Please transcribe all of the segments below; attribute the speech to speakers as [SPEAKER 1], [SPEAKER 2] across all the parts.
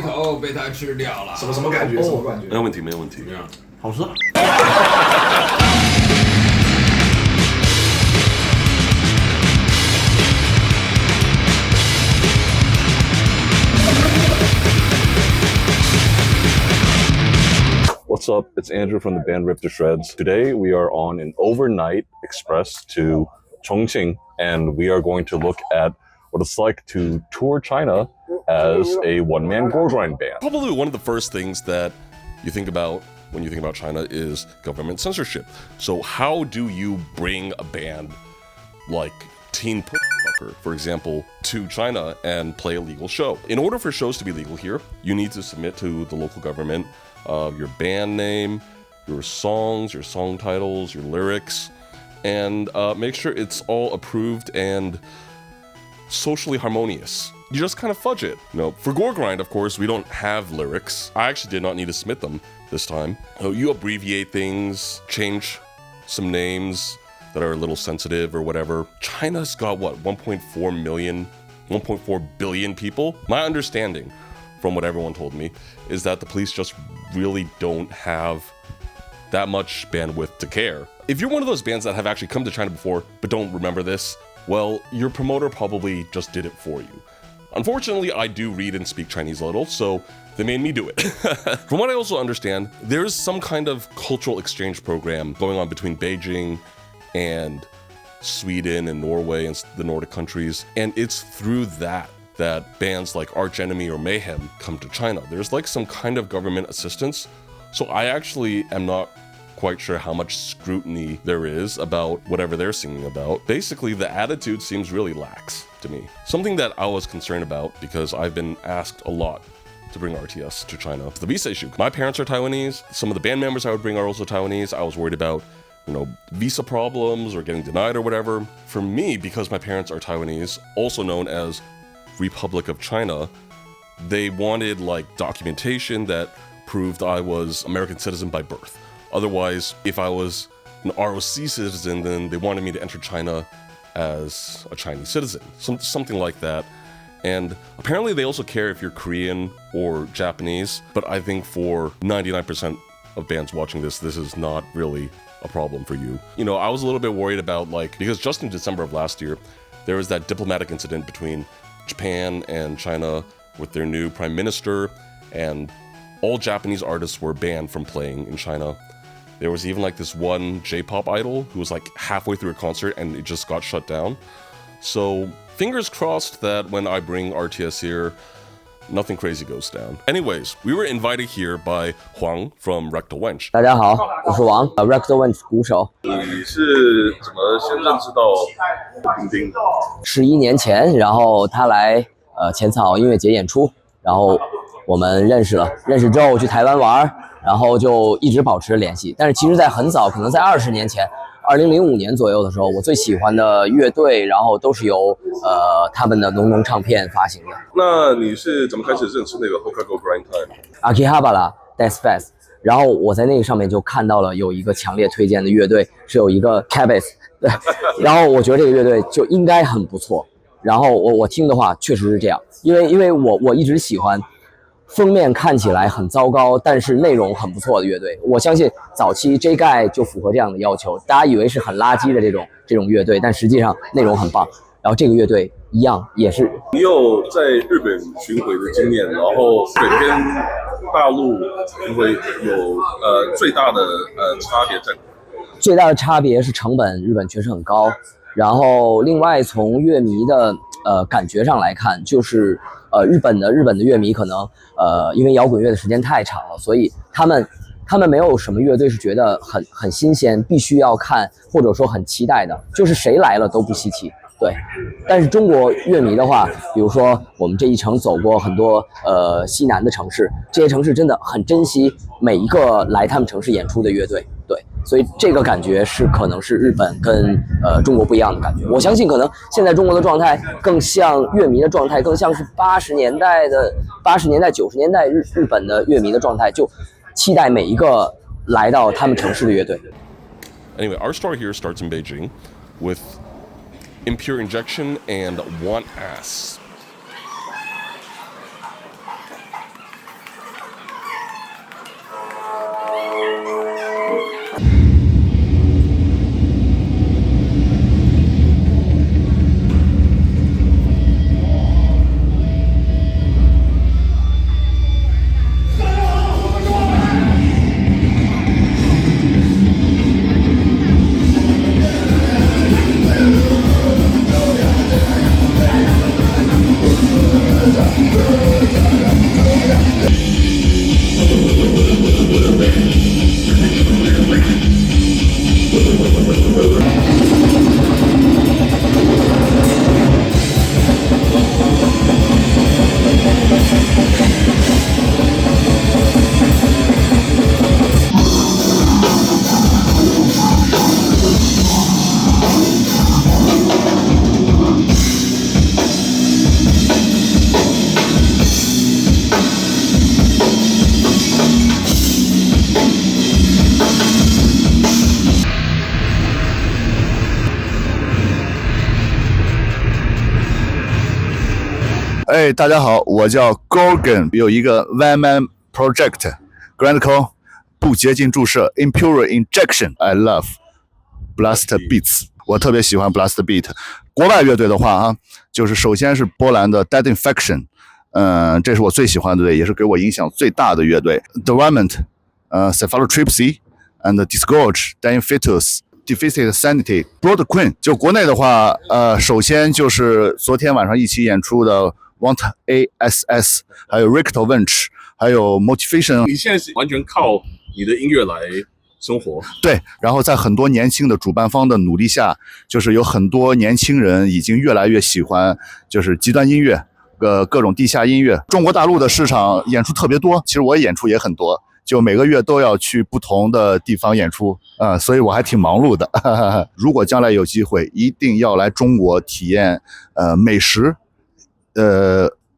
[SPEAKER 1] 一口被它吃掉了。
[SPEAKER 2] 什么感觉？什么感觉？
[SPEAKER 3] 没有问题，没有问题。
[SPEAKER 4] 好吃。
[SPEAKER 3] What's up? It's Andrew from the band Ripped to Shreds. Today we are on an overnight express to Chongqing, and we are going to look at what it's like to tour China as a one-man gore grind band. Probably one of the first things that you think about when you think about China is government censorship. So how do you bring a band like Teen Fucker, for example, to China and play a legal show? In order for shows to be legal here, you need to submit to the local government your band name, your songs, your song titles, your lyrics, and make sure it's all approved and socially harmonious. You just kind of fudge it. You know, for Gore Grind, of course, we don't have lyrics. I actually did not need to submit them this time. So you abbreviate things, change some names that are a little sensitive or whatever. China's got what, 1.4 billion people? My understanding from what everyone told me is that the police just really don't have that much bandwidth to care. If you're one of those bands that have actually come to China before but don't remember this, well, your promoter probably just did it for you. Unfortunately, I do read and speak Chinese a little, so they made me do it. From what I also understand, there's some kind of cultural exchange program going on between Beijing and Sweden and Norway and the Nordic countries, and it's through that bands like Arch Enemy or Mayhem come to China. There's like some kind of government assistance, so I actually am not quite sure how much scrutiny there is about whatever they're singing about. Basically, the attitude seems really lax to me. Something that I was concerned about, because I've been asked a lot to bring RTS to China, is the visa issue. My parents are Taiwanese. Some of the band members I would bring are also Taiwanese. I was worried about, you know, visa problems or getting denied or whatever. For me, because my parents are Taiwanese, also known as Republic of China, they wanted like documentation that proved I was American citizen by birth. Otherwise, if I was an ROC citizen, then they wanted me to enter China as a Chinese citizen, something like that. And apparently they also care if you're Korean or Japanese, but I think for 99% of bands watching this is not really a problem for you. You know, I was a little bit worried about, like, because just in December of last year, there was that diplomatic incident between Japan and China with their new prime minister, and all Japanese artists were banned from playing in China. There was even like this one J-pop idol who was like halfway through a concert and it just got shut down. So fingers crossed that when I bring RTS here, nothing crazy goes down. Anyways, we were invited here by Huang from rectal wench.
[SPEAKER 5] 大家好，我是王，rectal wench 鼓手。
[SPEAKER 3] 你是怎么先认识到丁丁
[SPEAKER 5] ？11年前，然后他来浅草音乐节演出，然后我们认识了。认识之后去台湾玩，然后就一直保持联系。但是其实，在很早，可能在20年前，2005年左右的时候，我最喜欢的乐队，然后都是由他们的浓浓唱片发行的。
[SPEAKER 3] 那你是怎么开始认识那个 Hokkaido Grind
[SPEAKER 5] Time、Akihabara Death Fest？ 然后我在那个上面就看到了有一个强烈推荐的乐队，是有一个 Cabbace， 对，然后我觉得这个乐队就应该很不错。然后我听的话确实是这样，因为我一直喜欢封面看起来很糟糕，但是内容很不错的乐队。我相信早期 J Guy 就符合这样的要求，大家以为是很垃圾的这种乐队，但实际上内容很棒。然后这个乐队一样也是。
[SPEAKER 3] 你有在日本巡回的经验，然后北边大陆巡回有最大的差别在哪？
[SPEAKER 5] 最大的差别是成本，日本确实很高。然后另外从乐迷的感觉上来看，就是日本的乐迷可能因为摇滚乐的时间太长了，所以他们没有什么乐队是觉得很新鲜，必须要看或者说很期待的，就是谁来了都不稀奇。对，但是中国乐迷的话，比如说我们这一程走过很多西南的城市，这些城市真的很珍惜每一个来他们城市演出的乐队。对，所以这个感觉可能是日本跟中国不一样的感觉。我相信可能现在中国的状态更像乐迷的状态，更像是80年代、90年代日本的乐迷的状态，就期待每一个来到他们城市的乐队。
[SPEAKER 3] Anyway, our story here starts in Beijing with impure injection and want ass.
[SPEAKER 2] 哎，大家好，我叫 Gorgon， 有一个 One Man Project Grand Call 不洁净注射 Impure Injection。I love Blast Beats， 我特别喜欢 Blast Beat。国外乐队的话啊，就是首先是波兰的 Dead Infection， 这是我最喜欢的队，也是给我影响最大的乐队。The Remnant， Cephalotripsy and Disgorge Dying Fetus。Deficit Sanity Broad Queen， 就国内的话，首先就是昨天晚上一起演出的 Want ASS， 还有 rectal wench， 还有 Motivation。
[SPEAKER 3] 你现在是完全靠你的音乐来生活？
[SPEAKER 2] 对，然后在很多年轻的主办方的努力下，就是有很多年轻人已经越来越喜欢就是极端音乐，各种地下音乐。中国大陆的市场演出特别多，其实我演出也很多。就每个月都要去不同的地方演出所以我还挺忙碌的。如果将来有机会，一定要来中国体验美食，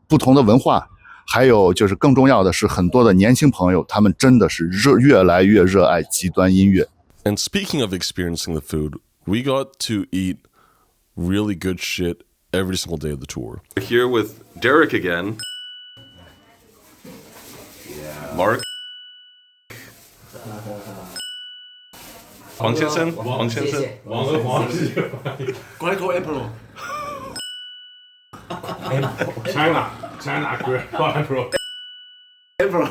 [SPEAKER 2] 不同的文化，还有就是更重要的是，很多的年轻朋友他们真的是越来越热爱极端音乐。
[SPEAKER 3] And speaking of experiencing the food, we got to eat really good shit every single day of the tour. We're here with Derek again. Mark. 王先生，王先生，
[SPEAKER 1] 王先生，快口 Emperor。China Emperor。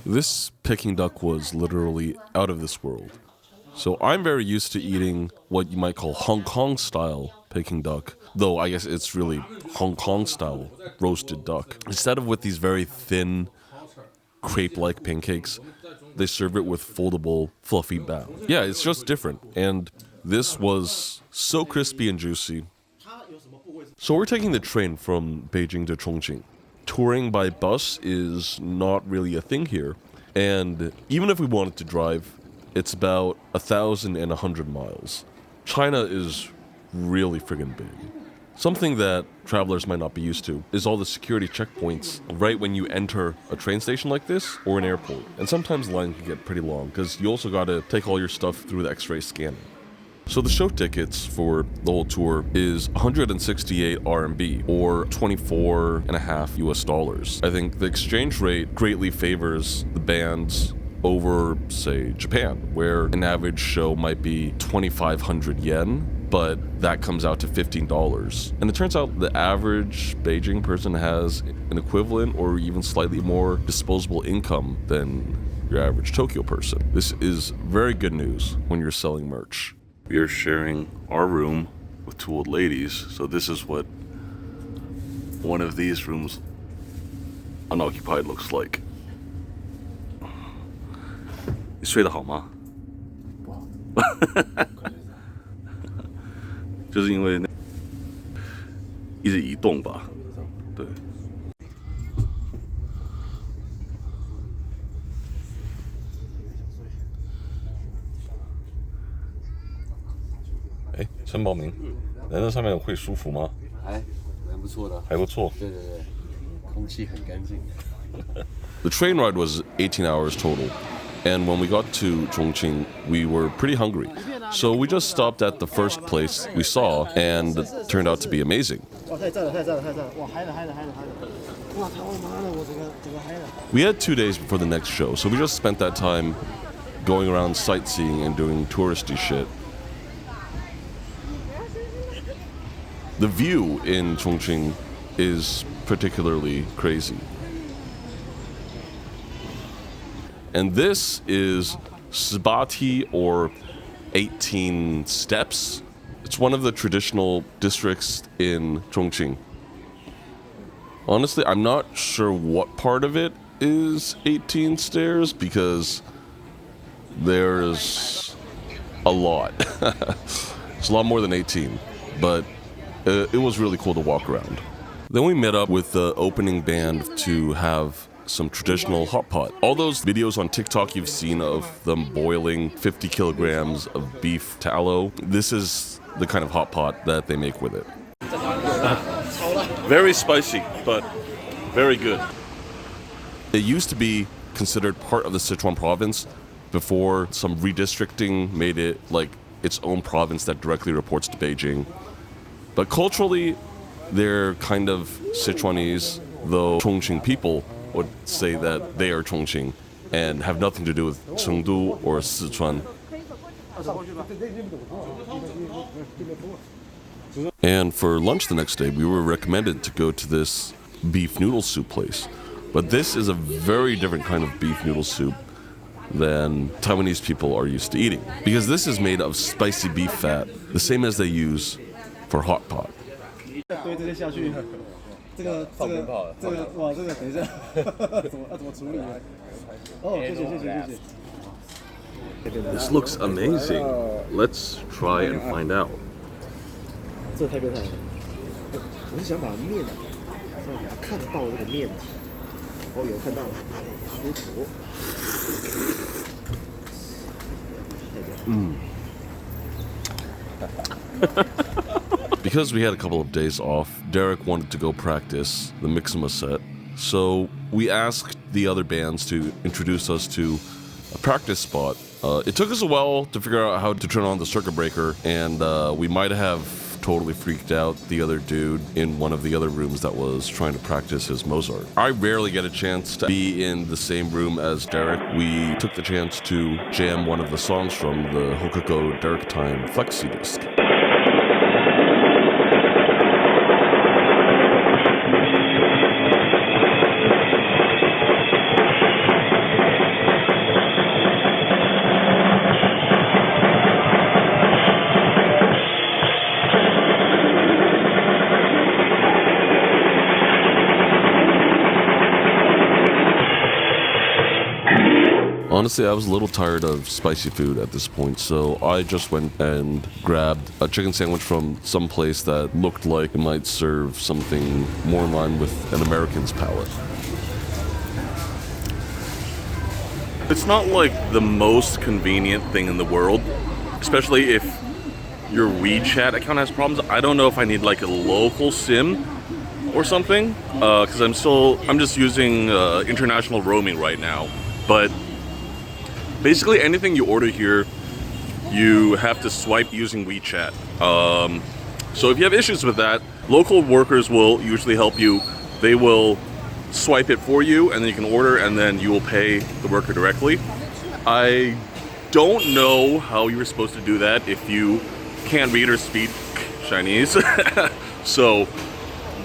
[SPEAKER 3] This Peking duck was literally out of this world. So I'm very used to eating what you might call Hong Kong style Peking duck, though I guess it's really Hong Kong style roasted duck. Instead of with these very thin crepe-like pancakes, they serve it with foldable, fluffy batter. Yeah, it's just different. And this was so crispy and juicy. So we're taking the train from Beijing to Chongqing. Touring by bus is not really a thing here. And even if we wanted to drive, it's about 1,100 miles. China is really friggin' big. Something that travelers might not be used to is all the security checkpoints right when you enter a train station like this or an airport. And sometimes the line can get pretty long because you also gotta take all your stuff through the X-ray scanner. So the show tickets for the whole tour is 168 RMB or 24.5 US dollars. I think the exchange rate greatly favors the bands over, say, Japan, where an average show might be 2,500 yen, but that comes out to $15. And it turns out the average Beijing person has an equivalent or even slightly more disposable income than your average Tokyo person. This is very good news when you're selling merch. We are sharing our room with two old ladies, so this is what one of these rooms unoccupied looks like. 你睡得好吗？不好。就是因为一直移动吧，对。哎，陈宝明，来这上面会舒服吗？
[SPEAKER 4] 还蛮不错的，
[SPEAKER 3] 还不错。
[SPEAKER 4] 对对对，空气很干净。
[SPEAKER 3] The train ride was 18 hours total. And when we got to Chongqing, we were pretty hungry. So we just stopped at the first place we saw, and it turned out to be amazing. We had 2 days before the next show, so we just spent that time going around sightseeing and doing touristy shit. The view in Chongqing is particularly crazy. And this is Sibati, or 18 steps. It's one of the traditional districts in Chongqing. Honestly, I'm not sure what part of it is 18 stairs because there's a lot. It's a lot more than 18, but it was really cool to walk around. Then we met up with the opening band to have some traditional hot pot. All those videos on TikTok you've seen of them boiling 50 kilograms of beef tallow, this is the kind of hot pot that they make with it. Very spicy, but very good. It used to be considered part of the Sichuan province before some redistricting made it like its own province that directly reports to Beijing. But culturally, they're kind of Sichuanese, though Chongqing people would say that they are Chongqing and have nothing to do with Chengdu or Sichuan. And for lunch the next day, we were recommended to go to this beef noodle soup place. But this is a very different kind of beef noodle soup than Taiwanese people are used to eating. Because this is made of spicy beef fat, the same as they use for hot pot.
[SPEAKER 6] This looks amazing. Let's try and find out.
[SPEAKER 1] 这太变态了！我是想把面，让给他看到这个面体。哦，有看到了，舒服。
[SPEAKER 3] Because we had a couple of days off, Derek wanted to go practice the Mixima set, so we asked the other bands to introduce us to a practice spot. It took us a while to figure out how to turn on the circuit breaker, and we might have totally freaked out the other dude in one of the other rooms that was trying to practice his Mozart. I rarely get a chance to be in the same room as Derek. We took the chance to jam one of the songs from the Hokuko Derek Time flexi disc. Honestly, I was a little tired of spicy food at this point, so I just went and grabbed a chicken sandwich from some place that looked like it might serve something more in line with an American's palate.
[SPEAKER 6] It's not like the most convenient thing in the world, especially if your WeChat account has problems. I don't know if I need like a local SIM or something, because I'm just using international roaming right now. But basically anything you order here, you have to swipe using WeChat. So if you have issues with that, local workers will usually help you. They will swipe it for you, and then you can order, and then you will pay the worker directly. I don't know how you're supposed to do that if you can't read or speak Chinese. So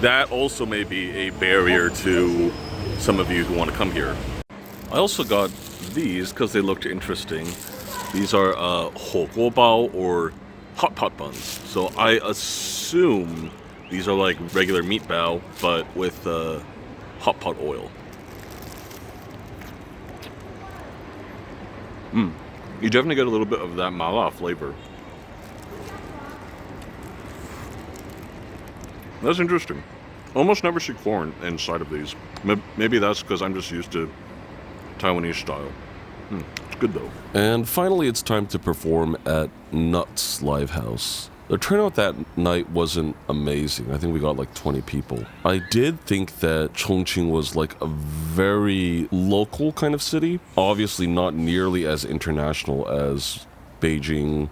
[SPEAKER 6] that also may be a barrier to some of you who want to come here. I also got these because they looked interesting. These are huoguobao, or hot pot buns. So I assume these are like regular meat bao, but with hot pot oil. You definitely get a little bit of that mala flavor. That's interesting. Almost never see corn inside of these. Maybe that's because I'm just used to Taiwanese style. It's good though. And finally, it's time to perform at Nuts Live House. The turnout that night wasn't amazing. I think we got like 20 people. I did think that Chongqing was like a very local kind of city. Obviously not nearly as international as Beijing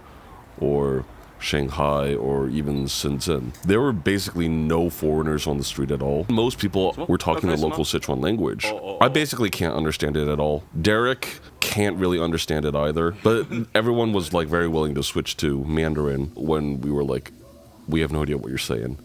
[SPEAKER 6] or Shanghai or even Shenzhen. There were basically no foreigners on the street at all. Most people were talking the local Sichuan language. I basically can't understand it at all. Derek can't really understand it either, but everyone was like very willing to switch to Mandarin when we were like, we have no idea what you're saying.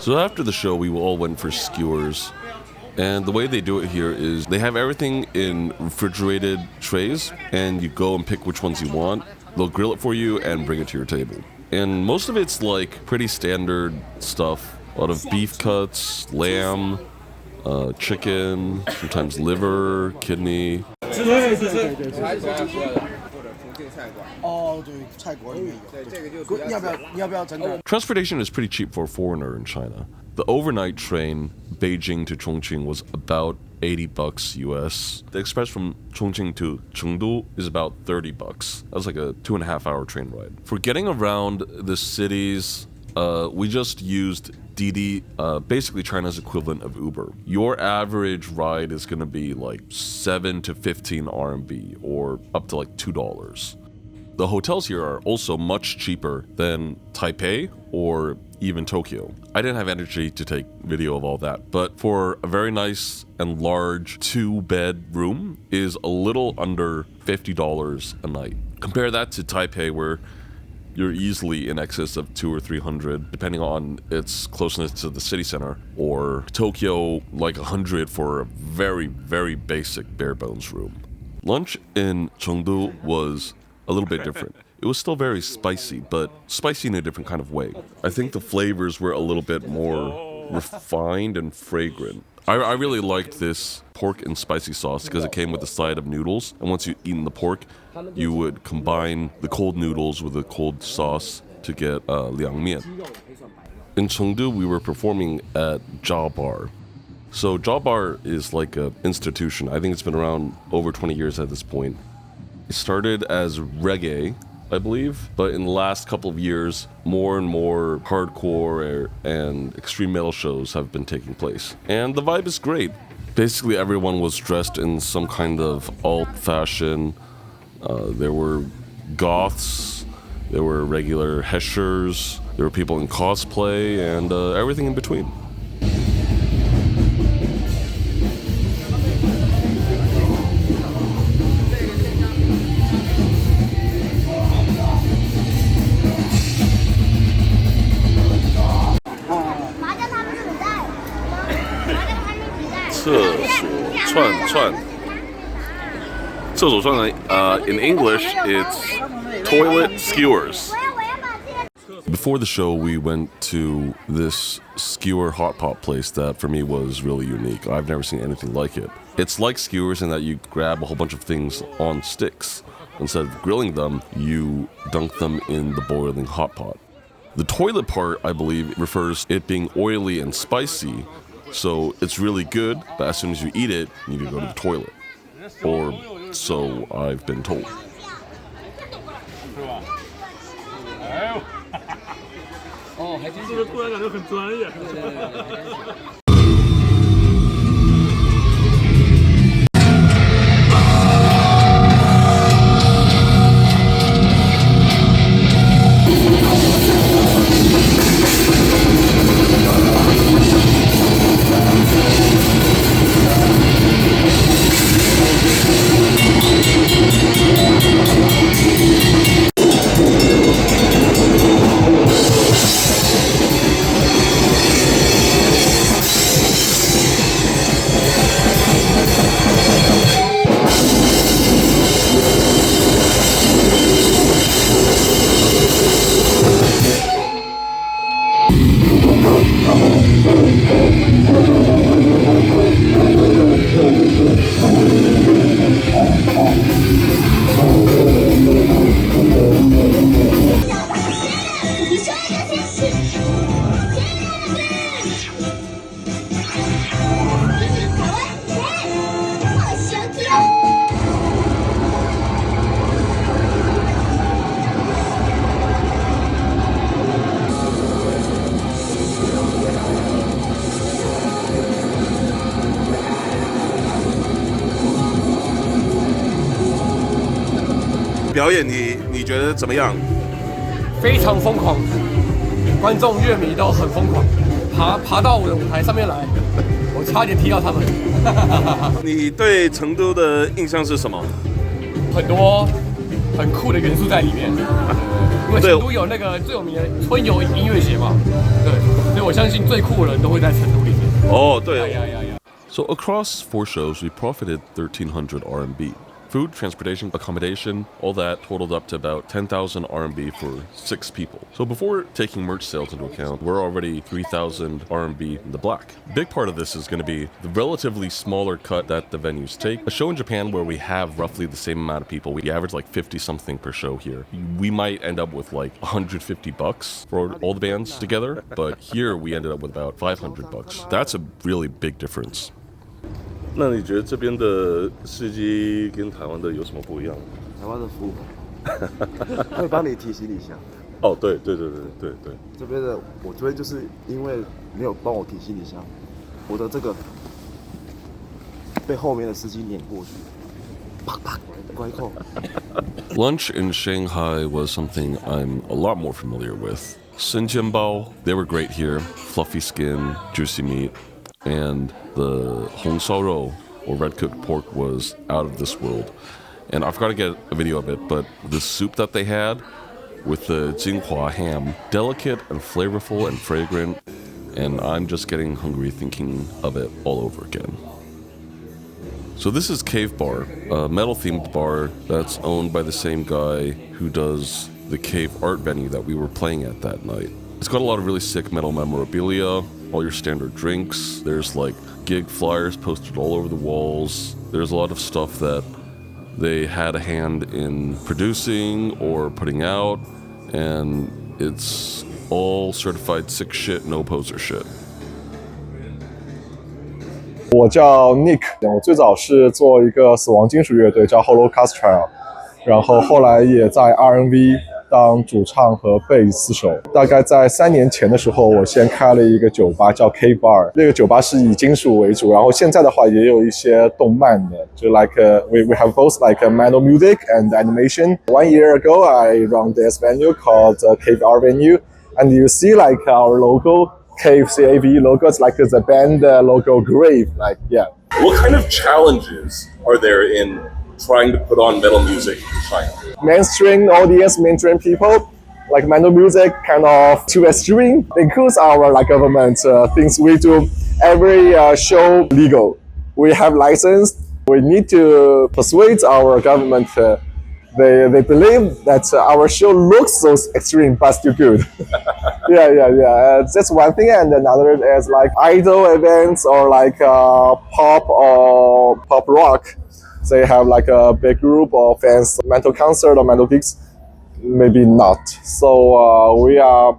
[SPEAKER 6] So after the show, we all went for skewers,
[SPEAKER 3] And the way they do it here is they have everything in refrigerated trays, and you go and pick which ones you want. They'll grill it for you and bring it to your table. And most of it's like pretty standard stuff. A lot of beef cuts, lamb, chicken, sometimes liver, kidney. Transportation is pretty cheap for a foreigner in China. The overnight train, Beijing to Chongqing, was about $80 US. The express from Chongqing to Chengdu is about $30. That was like a 2.5-hour train ride. For getting around the cities, we just used Didi, basically China's equivalent of Uber. Your average ride is gonna be like 7 to 15 RMB, or up to like $2. The hotels here are also much cheaper than Taipei or even Tokyo. I didn't have energy to take video of all that, but for a very nice and large 2-bed room is a little under $50 a night. Compare that to Taipei, where you're easily in excess of 200 or 300, depending on its closeness to the city center, or Tokyo, like 100 for a very, very basic bare bones room. Lunch in Chengdu was a little bit different. It was still very spicy, but spicy in a different kind of way. I think the flavors were a little bit more refined and fragrant. I really liked this pork and spicy sauce because it came with a side of noodles, and once you'd eaten the pork, you would combine the cold noodles with the cold sauce to get liang mian. In Chengdu, we were performing at Zhao Bar. So Zhao Bar is like an institution. I think it's been around over 20 years at this point. It started as reggae, I believe, but in the last couple of years, more and more hardcore and extreme metal shows have been taking place. And the vibe is great. Basically, everyone was dressed in some kind of alt fashion. There were goths, there were regular heshers, there were people in cosplay, and everything in between. In English, it's toilet skewers. Before the show, we went to this skewer hot pot place that for me was really unique. I've never seen anything like it. It's like skewers in that you grab a whole bunch of things on sticks. Instead of grilling them, you dunk them in the boiling hot pot. The toilet part, I believe, refers to it being oily and spicy. So it's really good, but as soon as you eat it, you need to go to the toilet. Or so I've been told.
[SPEAKER 6] 表演你觉得怎么样？
[SPEAKER 7] 非常疯狂，观众乐迷都很疯狂，爬到我的舞台上面来，我差点踢到他们。
[SPEAKER 6] 你对成都的印象是什么？
[SPEAKER 7] 很多很酷的元素在里面，因为成都有那个最有名的春游音乐节嘛，对，所以我相信最酷的人都会在成都里面。
[SPEAKER 6] 哦，对，
[SPEAKER 3] So across 4 shows, we profited 1,300 RMB. Food, transportation, accommodation, all that totaled up to about 10,000 RMB for 6 people. So before taking merch sales into account, we're already 3,000 RMB in the black. A big part of this is going to be the relatively smaller cut that the venues take. A show in Japan where we have roughly the same amount of people, we average like 50 something per show here. We might end up with like 150 bucks for all the bands together, but here we ended up with about 500 bucks. That's a really big difference.
[SPEAKER 6] 那你觉得这边的司机跟台湾的有什么不一样？
[SPEAKER 1] 台湾的服务会帮你提行李箱。
[SPEAKER 6] 哦，对，
[SPEAKER 1] 这边的我这边就是因为没有帮我提行李箱，我的这个被后面的司机碾过去，啪啪关扣。
[SPEAKER 3] Lunch in Shanghai was something I'm a lot more familiar with. Sinjianbao, they were great here. Fluffy skin, juicy meat. And the hong sao rou, or red cooked pork, was out of this world. And I forgot to get a video of it, but the soup that they had with the Jinghua ham, delicate and flavorful and fragrant, and I'm just getting hungry thinking of it all over again. So this is Cave Bar, a metal-themed bar that's owned by the same guy who does the Cave art venue that we were playing at that night. It's got a lot of really sick metal memorabilia, all your standard drinks. There's like gig flyers posted all over the walls. There's a lot of stuff that they had a hand in producing or putting out, and it's all certified sick shit, no poser shit.
[SPEAKER 8] 我叫 Nick， 我最早是做一个死亡金属乐队叫 Holocaust Trial， 然后后来也在 R&V 当主唱和贝斯手。大概在3年前的时候，我先开了一个酒吧叫 K Bar， 那个酒吧是以金属为主，然后现在的话也有一些动漫的，就 like we have both like metal music and animation. 1 year ago, I run this venue called Cave Art Venue, and you see like our logo, Cave CAV logo, it's like the band logo grave, like yeah.
[SPEAKER 6] What kind of challenges are there in trying to put on metal music in China?
[SPEAKER 8] Mainstream audience, mainstream people, like metal music kind of too extreme. Includes our like government things we do. Every show legal. We have license. We need to persuade our government. They believe that our show looks so extreme but still good. Yeah. That's one thing, and another is like idol events or like pop or pop rock. They have like a big group of fans, metal concert or metal gigs, maybe not. So we are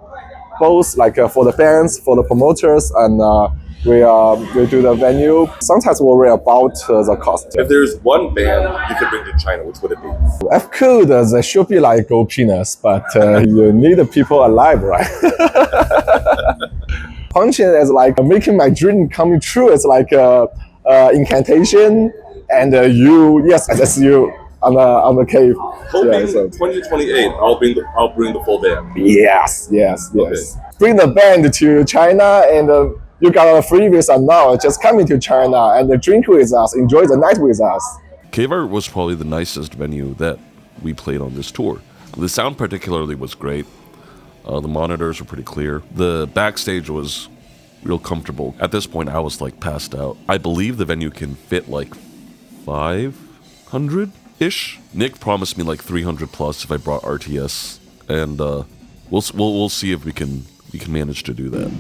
[SPEAKER 8] both like for the fans, for the promoters, and we do the venue. Sometimes we worry about the cost.
[SPEAKER 6] If there's one band you could bring to China, which would it be?
[SPEAKER 8] If could, they should be like Go Peanuts, but you need the people alive, right? Punching is like making my dream come true. It's like incantation. And yes, that's you on the cave.
[SPEAKER 6] Hoping
[SPEAKER 8] yeah, so.
[SPEAKER 6] 2028, I'll bring the full band.
[SPEAKER 8] Yes.
[SPEAKER 6] Okay.
[SPEAKER 8] Bring the band to China, and you got a free visa now. Just come into China and drink with us, enjoy the night with us.
[SPEAKER 3] Cave Art was probably the nicest venue that we played on this tour. The sound particularly was great. The monitors were pretty clear. The backstage was real comfortable. At this point, I was like passed out. I believe the venue can fit like 500-ish. Nick promised me like 300 plus if I brought RTS, and we'll see if we can manage to do that.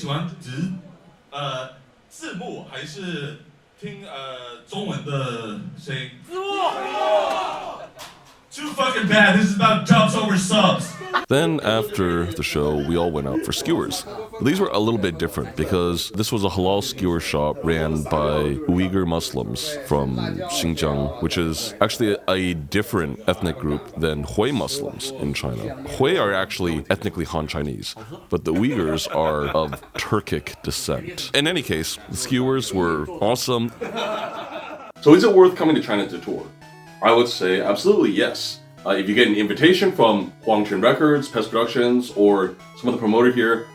[SPEAKER 9] 喜欢字幕还是听中文的声音？字幕。Too fucking bad. This is about jobs over subs.
[SPEAKER 3] Then, after the show, we all went out for skewers. These were a little bit different because this was a halal skewer shop ran by Uyghur Muslims from Xinjiang, which is actually a different ethnic group than Hui Muslims in China. Hui are actually ethnically Han Chinese, but the Uyghurs are of Turkic descent. In any case, the skewers were awesome. So is it worth coming to China to tour? I would say absolutely yes. If you get an invitation from Huang Records, Pest Productions, or some other promoter here,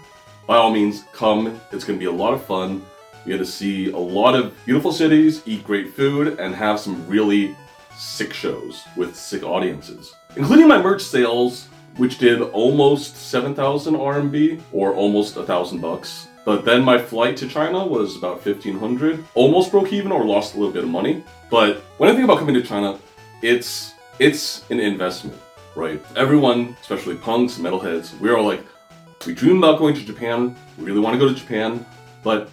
[SPEAKER 3] by all means, come. It's going to be a lot of fun. You get to see a lot of beautiful cities, eat great food, and have some really sick shows with sick audiences. Including my merch sales, which did almost 7,000 RMB, or almost $1,000. But then my flight to China was about 1,500. Almost broke even or lost a little bit of money. But when I think about coming to China, it's an investment, right? Everyone, especially punks, metalheads, we're all like, we dream about going to Japan, we really want to go to Japan, and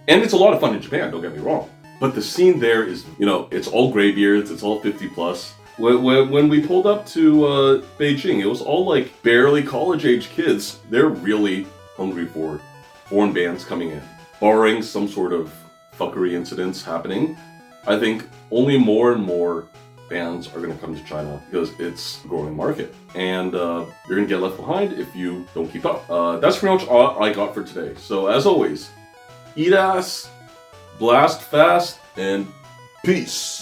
[SPEAKER 3] it's a lot of fun in Japan, don't get me wrong. But the scene there is, it's all graybeards, it's all 50 plus. When we pulled up to Beijing, it was all like barely college-age kids. They're really hungry for foreign bands coming in. Barring some sort of fuckery incidents happening, I think only more and more bands are going to come to China because it's a growing market. And you're going to get left behind if you don't keep up. That's pretty much all I got for today. So as always, eat ass, blast fast, and peace.